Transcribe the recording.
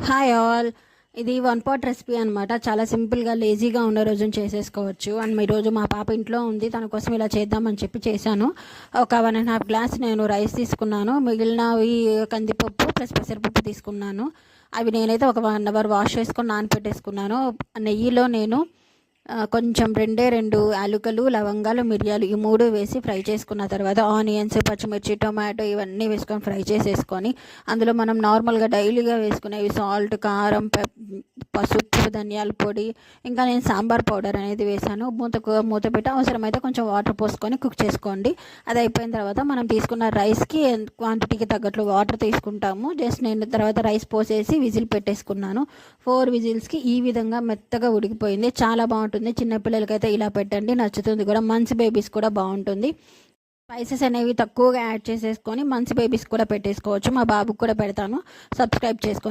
Hi all. ఇది one pot recipe అనమాట. చాలా సింపుల్గా లేజీగా ఉన్న రోజున చేసేసుకోవచ్చు. అండ్ ఈరోజు మా పాప ఇంట్లో ఉంది, తన కోసం ఇలా చేద్దామని చెప్పి చేశాను. ఒక 1.5 గ్లాస్ నేను రైస్ తీసుకున్నాను. మిగిలినవి కందిపప్పు ప్లస్ పెసరపప్పు తీసుకున్నాను. అవి నేనైతే ఒక 1 అవర్ వాష్ చేసుకొని నానపెట్టేసుకున్నాను. నెయ్యిలో నేను కొంచెం 2 యాలకులు, లవంగాలు, మిరియాలు ఈ 3 వేసి ఫ్రై చేసుకున్న తర్వాత ఆనియన్స్, పచ్చిమిర్చి, టొమాటో ఇవన్నీ వేసుకొని ఫ్రై చేసేసుకొని అందులో మనం నార్మల్గా డైలీగా వేసుకునేవి సాల్ట్, కారం, పసుపు, ధనియాల పొడి, ఇంకా నేను సాంబార్ పౌడర్ అనేది వేసాను. మూత పెట్టి అవసరమైతే కొంచెం వాటర్ పోసుకొని కుక్ చేసుకోండి. అది అయిపోయిన తర్వాత మనం తీసుకున్న రైస్కి క్వాంటిటీకి తగ్గట్లు వాటర్ తీసుకుంటాము. జస్ట్ నేను తర్వాత రైస్ పోసేసి విజిల్ పెట్టేసుకున్నాను. 4 విజిల్స్కి ఈ విధంగా మెత్తగా ఉడికిపోయింది. చాలా బాగుంటుంది. చిన్నపిల్లలకైతే ఇలా పెట్టండి, నచ్చుతుంది కూడా. మంచి బేబీస్ కూడా బాగుంటుంది. స్పైసెస్ అనేవి తక్కువగా యాడ్ చేసేసుకొని మంచి బేబీస్ కూడా పెట్టేసుకోవచ్చు. మా బాబుకి కూడా పెడతాను. సబ్స్క్రైబ్ చేసుకోండి.